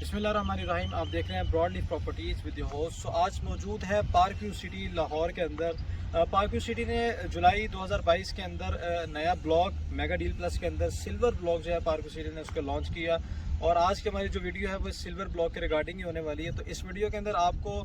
बिस्मिल्लाहिर्रहमानिर्रहीम। आप देख रहे हैं broadleaf properties with your host. So आज मौजूद है पार्क व्यू सिटी लाहौर के अंदर। पार्क व्यू सिटी ने जुलाई 2022 के अंदर नया ब्लॉक मेगा डील प्लस के अंदर सिल्वर ब्लॉक जो है पार्क व्यू सिटी ने उसको लॉन्च किया। और आज की हमारी जो वीडियो है वो सिल्वर ब्लॉक के रिगार्डिंग ही होने वाली है। तो इस वीडियो के अंदर आपको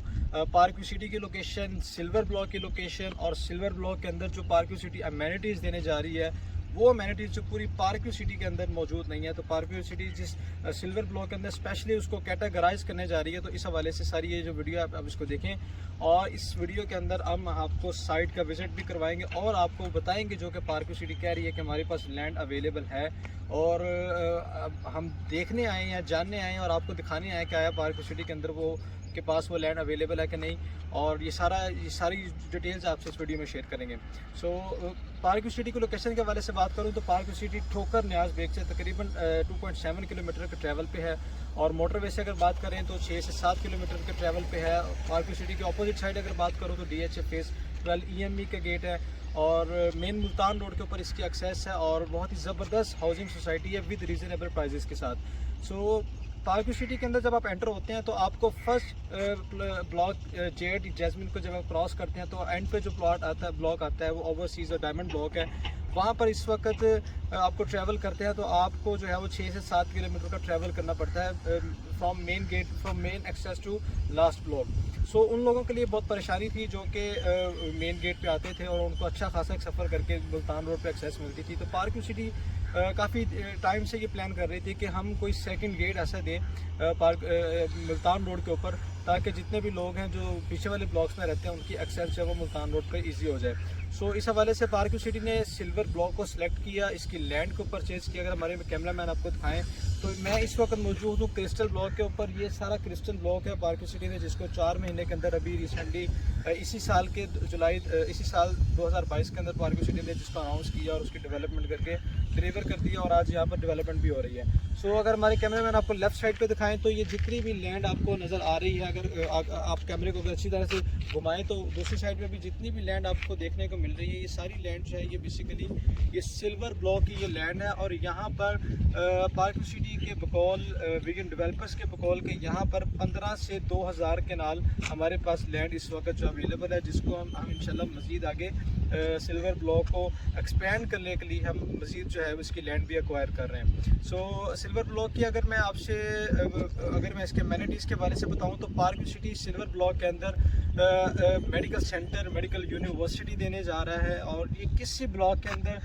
पार्क व्यू सिटी की लोकेशन, सिल्वर ब्लॉक की लोकेशन और सिल्वर ब्लॉक के अंदर जो पार्क व्यू सिटी अमेनिटीज़ देने जा रही है वो अमेनिटीज़ जो पूरी पार्क व्यू सिटी के अंदर मौजूद नहीं है। तो पार्क व्यू सिटी जिस सिल्वर ब्लॉक के अंदर स्पेशली उसको कैटेगराइज करने जा रही है, तो इस हवाले से सारी ये जो वीडियो है आप इसको देखें। और इस वीडियो के अंदर हम आपको साइट का विजिट भी करवाएंगे और आपको बताएंगे जो कि पार्क व्यू सिटी कह रही है कि हमारे पास लैंड अवेलेबल है। और हम देखने आए हैं, जानने आए हैं और आपको दिखाने आए कि आया पार्क व्यू सिटी के अंदर वो के पास वो लैंड अवेलेबल है कि नहीं। और ये सारी डिटेल्स आपसे इस वीडियो में शेयर करेंगे। सो पार्क व्यू सिटी की लोकेशन के हवाले से बात करूं तो पार्क व्यू सिटी ठोकर न्याज बेग से तकरीबन 2.7 किलोमीटर के ट्रैवल पे है। और मोटरवे से अगर बात करें तो 6 से 7 किलोमीटर के ट्रैवल पे है। पार्क व्यू सिटी के अपोजिट साइड अगर बात करूँ तो DH फेज़ 12 EME का गेट है और मेन मुल्तान रोड के ऊपर इसकी एक्सेस है और बहुत ही ज़बरदस्त हाउसिंग सोसाइटी है विद रीज़नेबल प्राइजेस के साथ। सो पार्क व्यू सिटी के अंदर जब आप एंटर होते हैं तो आपको फर्स्ट ब्लॉक जेड जैस्मिन को जब आप क्रॉस करते हैं तो एंड पे जो प्लॉट आता है ब्लॉक आता है वो ओवरसीज़ और डायमंड ब्लॉक है। वहाँ पर इस वक्त आपको ट्रैवल करते हैं तो आपको जो है वो 6 से 7 किलोमीटर का ट्रैवल करना पड़ता है from main access to last block. So उन लोगों के लिए बहुत परेशानी थी जो कि मेन गेट पे आते थे और उनको अच्छा खासा एक सफ़र करके मुल्तान रोड पे एक्सेस मिलती थी। तो पार्क व्यू सिटी काफ़ी टाइम से ये प्लान कर रही थी कि हम कोई सेकंड गेट ऐसा दें मुल्तान रोड के ऊपर, ताकि जितने भी लोग हैं जो पीछे वाले ब्लॉक्स में रहते हैं उनकी एक्सेस जो है वो मुल्तान रोड पर ईजी हो जाए। सो इस हवाले से पार्क व्यू सिटी ने सिल्वर ब्लॉक को सिलेक्ट किया, इसकी लैंड को परचेज़ किया। अगर हमारे कैमरा मैन आपको दिखाएं तो मैं इस वक्त मौजूद हूँ क्रिस्टल ब्लॉक के ऊपर। ये सारा क्रिस्टल ब्लॉक है पार्क व्यू सिटी ने जिसको 4 महीने के अंदर अभी रिसेंटली इसी साल 2022 के अंदर पार्क व्यू सिटी ने जिसको अनाउंस किया और उसकी डेवलपमेंट करके डिलीवर कर दिया और आज यहाँ पर डेवलपमेंट भी हो रही है। सो अगर हमारे कैमरा मैन आपको लेफ्ट साइड पे दिखाएं तो ये जितनी भी लैंड आपको नज़र आ रही है, अगर आप कैमरे को अच्छी तरह से घुमाएं तो दूसरी साइड पे भी जितनी भी लैंड आपको देखने को मिल रही है ये सारी लैंड जो है ये बेसिकली ये सिल्वर ब्लॉक की ये लैंड है। और यहाँ पर पार्क व्यू सिटी के बकौल विगन डेवलपर्स के बकौल के यहाँ पर 15 से 2000 के नाल हमारे पास लैंड इस वक्त जो अवेलेबल है, जिसको हम इंशाल्लाह मज़ीद आगे सिल्वर ब्लॉक को एक्सपेंड करने के लिए हम मज़ीद जो है उसकी लैंड भी एक्वायर कर रहे हैं। सो सिल्वर ब्लॉक की अगर मैं इसके अमेनिटीज़ के बारे से बताऊं तो park view city silver block के अंदर मेडिकल सेंटर, मेडिकल यूनिवर्सिटी देने जा रहा है। और ये किसी ब्लॉक के अंदर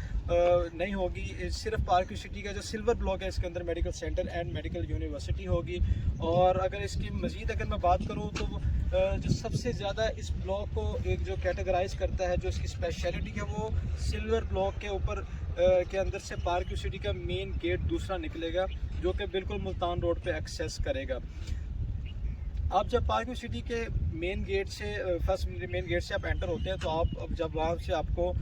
नहीं होगी, सिर्फ पार्क व्यू सिटी का जो सिल्वर ब्लॉक है इसके अंदर medical centre and medical university होगी। और अगर इसकी मज़ीद अगर मैं बात करूँ तो जो सबसे ज़्यादा इस ब्लॉक को एक जो कैटेगराइज करता है, जो इसकी स्पेशलिटी है वो सिल्वर ब्लॉक के ऊपर के अंदर से पार्क व्यू सिटी का मेन गेट दूसरा निकलेगा जो कि बिल्कुल मुल्तान रोड पे एक्सेस करेगा। आप जब पार्क व्यू सिटी के मेन गेट से आप एंटर होते हैं तो आप जब वहाँ से आपको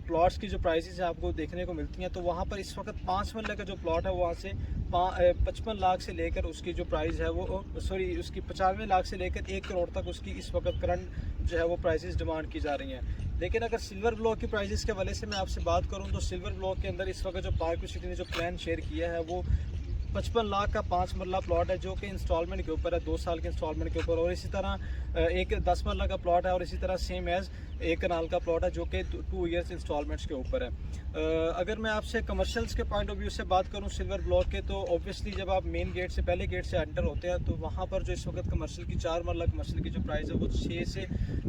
प्लॉट्स की जो प्राइसेस है आपको देखने को मिलती हैं, तो वहाँ पर इस वक्त 5 मरले का जो प्लॉट है वहाँ से 55 लाख से लेकर उसकी जो प्राइस है वो उसकी 95 लाख से लेकर 1 करोड़ तक उसकी इस वक्त करंट जो है वो प्राइसेस डिमांड की जा रही हैं। लेकिन अगर सिल्वर ब्लॉक की प्राइसेस के वजह से मैं आपसे बात करूं तो सिल्वर ब्लॉक के अंदर इस वक्त जो पार्क व्यू सिटी ने जो प्लान शेयर किया है वो 55 लाख का 5 मरला प्लॉट है जो कि इंस्टॉलमेंट के ऊपर है, 2 साल के इंस्टॉलमेंट के ऊपर। और इसी तरह एक 10 मरला का प्लॉट है और इसी तरह सेम एज 1 कनाल का प्लॉट है जो कि 2 ईयर्स इंस्टॉलमेंट्स के ऊपर है। अगर मैं आपसे कमर्शियल्स के पॉइंट ऑफ व्यू से बात करूं सिल्वर ब्लॉक के, तो ऑब्वियसली जब आप मेन गेट से पहले गेट से एंटर होते हैं तो वहाँ पर जो इस वक्त कमर्शियल की 4 मरला कमर्शियल की जो प्राइस है वो 6 से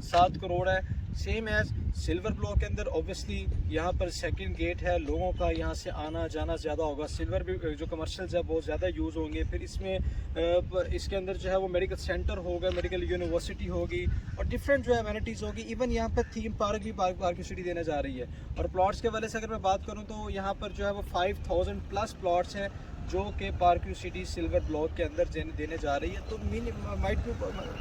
7 करोड़ है, सेम एज सिल्वर ब्लॉक के अंदर। ऑब्वियसली यहाँ पर सेकंड गेट है, लोगों का यहाँ से आना जाना ज़्यादा होगा, सिल्वर भी जो कमर्शियल्स है बहुत ज़्यादा यूज़ होंगे। फिर इसके अंदर जो है वो मेडिकल सेंटर होगा, मेडिकल यूनिवर्सिटी होगी और डिफरेंट जो है अमेनिटीज़ होगी। इवन यहाँ पर थीम पार्क भी पार्क व्यू सिटी देने जा रही है। और प्लॉट्स के वाले से अगर मैं बात करूँ तो यहाँ पर जो है वो 5000 प्लस प्लॉट्स हैं जो कि park view city silver block के अंदर देने जा रही है। तो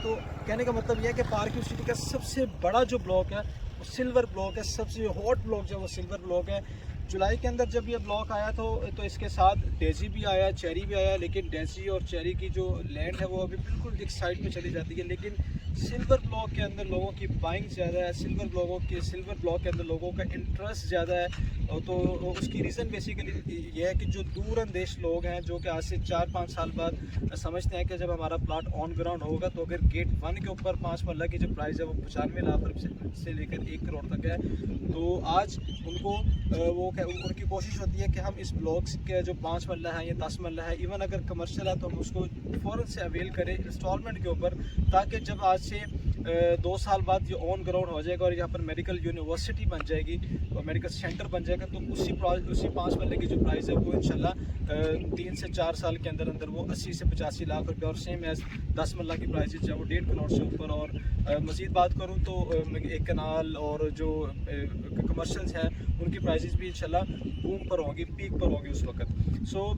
तो कहने का मतलब यह है कि पार्क व्यू सिटी का सबसे बड़ा जो ब्लॉक है वो सिल्वर ब्लॉक है, सबसे हॉट ब्लॉक जो है वो सिल्वर ब्लॉक है। जुलाई के अंदर जब ये ब्लॉक आया तो इसके साथ डेजी भी आया, चेरी भी आया, लेकिन डेजी और चेरी की जो लैंड है वो अभी बिल्कुल एक साइड पे चली जाती है। लेकिन सिल्वर ब्लॉक के अंदर लोगों की बाइंग ज़्यादा है, सिल्वर ब्लॉक के अंदर लोगों का इंटरेस्ट ज़्यादा है। तो उसकी रीज़न बेसिकली ये है कि जो दूर अंदेश लोग हैं जो कि आज से 4-5 साल बाद समझते हैं कि जब हमारा प्लाट ऑन ग्राउंड होगा तो अगर गेट 1 के ऊपर 5 मरला की जो प्राइस है वो 95 लाख रुपये से लेकर 1 करोड़ तक है, तो आज उनको उनकी कोशिश होती है कि हम इस ब्लॉक के जो 5 मरला है या 10 मरला है, इवन अगर कमर्शियल है तो हम उसको फ़ौरन से अवेल करें इंस्टॉलमेंट के ऊपर, ताकि जब आज से 2 साल बाद ये ऑन ग्राउंड हो जाएगा और यहाँ पर मेडिकल यूनिवर्सिटी बन जाएगी और मेडिकल सेंटर बन जाएगा, तो उसी 5 मरले की जो प्राइस है वो इंशाल्लाह 3 से 4 साल के अंदर अंदर वो 80 से 85 लाख रुपये और सेम एज 10 मरला की प्राइस है वो 1.5 करोड़ से ऊपर। और मज़ीद बात करूँ तो एक कनाल और जो कमर्शल्स हैं उनकी प्राइसेस भी इंशाल्लाह बूम पर होंगी, पीक पर होंगी उस वक्त। सो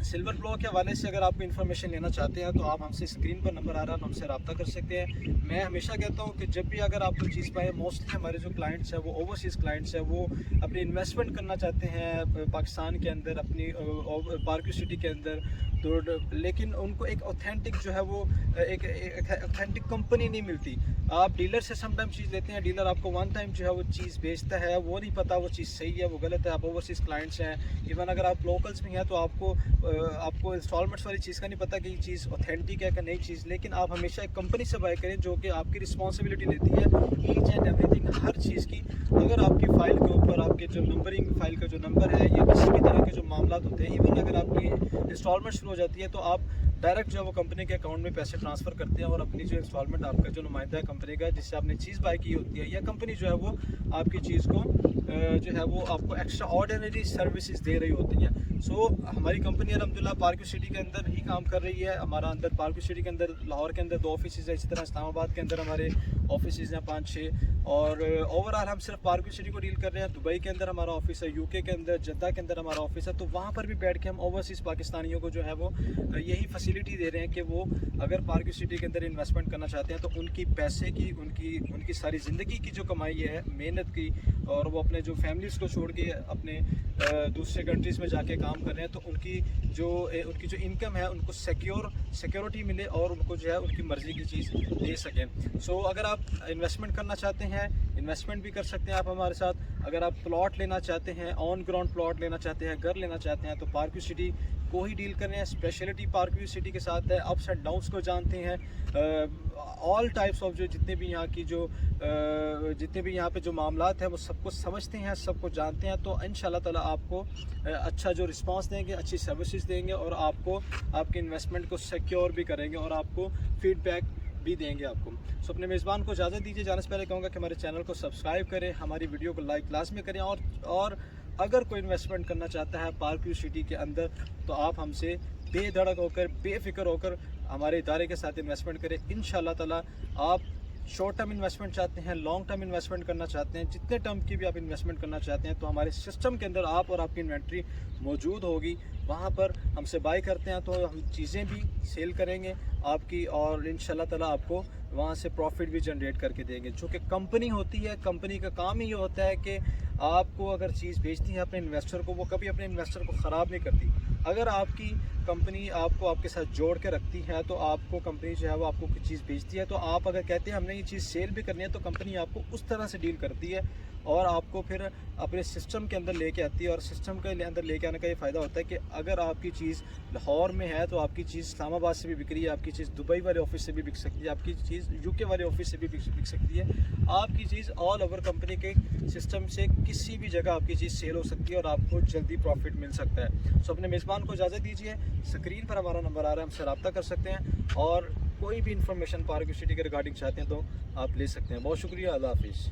सिल्वर ब्लॉक के हवाले से अगर आपको इन्फॉर्मेशन लेना चाहते हैं तो आप हमसे स्क्रीन पर नंबर आ रहा है, हमसे रब्ता कर सकते हैं। मैं हमेशा कहता हूं कि जब भी अगर आप कोई चीज़ पाए, मोस्टली हमारे जो क्लाइंट्स हैं वो ओवरसीज़ क्लाइंट्स हैं, वो अपनी इन्वेस्टमेंट करना चाहते हैं पाकिस्तान के अंदर, अपनी पार्क्यू सिटी के अंदर, तो लेकिन उनको एक ऑथेंटिक जो है वो एक ऑथेंटिक कंपनी नहीं मिलती। आप डीलर से समटाइम चीज़ लेते हैं, डीलर आपको वन टाइम जो है वो चीज़ बेचता है, वो नहीं पता वो चीज़ सही है वो गलत है। आप ओवरसीज़ क्लाइंट्स हैं, इवन अगर आप लोकल्स में हैं तो आपको इंस्टॉलमेंट्स वाली चीज़ का नहीं पता कि ये चीज़ ऑथेंटिक है कि नई चीज़। लेकिन आप हमेशा एक कंपनी से बाय करें जो कि आपकी रिस्पॉन्सिबिलिटी लेती है ईच एंड एवरीथिंग, हर चीज़ की। अगर आपकी फ़ाइल के ऊपर आपके जो नंबरिंग फाइल का जो नंबर है या किसी भी तरह के जो मामला होते हैं, इवन अगर आपकी इंस्टॉलमेंट शुरू हो जाती है तो आप डायरेक्ट जो है वो कंपनी के अकाउंट में पैसे ट्रांसफ़र करते हैं और अपनी जो इंस्टॉलमेंट आपका जो नुमाइंदा है कंपनी का जिससे आपने चीज़ बाय की होती है, या कंपनी जो है वो आपकी चीज़ को जो है वो आपको एक्स्ट्रा ऑर्डिनरी सर्विसेज दे रही होती हैं। सो हमारी कंपनी अल्हम्दुलिल्लाह पार्क्यू सिटी के अंदर ही काम कर रही है। हमारा अंदर पार्क्यू सिटी के अंदर लाहौर के अंदर 2 ऑफिस है, इसी तरह इस्लामाबाद के अंदर हमारे ऑफिस हैं 5-6, और ओवरऑल हम सिर्फ पार्क्यू सिटी को डील कर रहे हैं। दुबई के अंदर हमारा ऑफिस है, यूके के अंदर, जद्दा के अंदर हमारा ऑफिस है, तो वहाँ पर भी बैठ के हम ओवरसीज़ पाकिस्तानियों को जो है वो यही फैसिलिटी दे रहे हैं कि वो अगर पार्क्यू सिटी के अंदर इन्वेस्टमेंट करना चाहते हैं तो उनकी पैसे की उनकी सारी ज़िंदगी की जो कमाई है मेहनत की, और वो अपने जो फैमिलीज़ को छोड़ के अपने दूसरे कंट्रीज़ में जाके काम कर रहे हैं, तो उनकी जो इनकम है उनको सिक्योरिटी मिले और उनको जो है उनकी मर्ज़ी की चीज़ दे सकें। सो अगर आप इन्वेस्टमेंट करना चाहते हैं, इन्वेस्टमेंट भी कर सकते हैं आप हमारे साथ। अगर आप प्लॉट लेना चाहते हैं, ऑन ग्राउंड प्लॉट लेना चाहते हैं, घर लेना चाहते हैं, तो पार्क्यू सिटी को ही डील कर रहे हैं। स्पेशलिटी पार्क्यू सिटी के साथ है, अप्स एंड डाउन्स को जानते हैं, ऑल टाइप्स ऑफ जो जितने भी यहाँ पे जो मामलात हैं वो सबको समझते हैं, सबको जानते हैं। तो इंशाल्लाह ताला आपको अच्छा जो रिस्पांस देंगे, अच्छी सर्विसेज देंगे और आपको आपके इन्वेस्टमेंट को सिक्योर भी करेंगे और आपको फीडबैक भी देंगे आपको। सो अपने मेज़बान को इजाज़त दीजिए। जाने से पहले कहूँगा कि हमारे चैनल को सब्सक्राइब करें, हमारी वीडियो को लाइक लाजमी करें, और अगर कोई इन्वेस्टमेंट करना चाहता है पार्क्यू सिटी के अंदर तो आप हमसे बेधड़क होकर, बेफिक्र होकर हमारे इदारे के साथ इन्वेस्टमेंट करें। इंशाल्लाह ताला आप शॉर्ट टर्म इन्वेस्टमेंट चाहते हैं, लॉन्ग टर्म इन्वेस्टमेंट करना चाहते हैं, जितने टर्म की भी आप इन्वेस्टमेंट करना चाहते हैं, तो हमारे सिस्टम के अंदर आप और आपकी इन्वेंट्री मौजूद होगी। वहाँ पर हमसे बाय करते हैं तो हम चीज़ें भी सेल करेंगे आपकी, और इंशाल्लाह ताला आपको वहाँ से प्रॉफिट भी जनरेट करके देंगे। जो कि कंपनी होती है, कंपनी का काम ही ये होता है कि आपको अगर चीज़ बेचती है अपने इन्वेस्टर को, वो कभी अपने इन्वेस्टर को ख़राब नहीं करती। अगर आपकी कंपनी आपको आपके साथ जोड़ के रखती है तो आपको कंपनी जो है वो आपको कुछ चीज़ बेचती है, तो आप अगर कहते हैं हमने ये चीज़ सेल भी करनी है तो कंपनी आपको उस तरह से डील करती है और आपको फिर अपने सिस्टम के अंदर लेके आती है। और सिस्टम के अंदर लेके आने का ये फ़ायदा होता है कि अगर आपकी चीज़ लाहौर में है तो आपकी चीज़ इस्लामाबाद से भी बिक रही है, आपकी चीज़ दुबई वाले ऑफिस से भी बिक सकती है, आपकी चीज़ यूके वाले ऑफिस से भी बिक सकती है। आपकी चीज़ ऑल ओवर कंपनी के सिस्टम से किसी भी जगह आपकी चीज़ सेल हो सकती है और आपको जल्दी प्रॉफिट मिल सकता है। सो अपने मेज़बान को इजाज़त दीजिए। स्क्रीन पर हमारा नंबर आ रहा है, हमसे रब्ता कर सकते हैं, और कोई भी इंफॉर्मेशन पार्क्यू सिटी के रिगार्डिंग चाहते हैं तो आप ले सकते हैं। बहुत शुक्रिया, अल्लाह हाफिज़।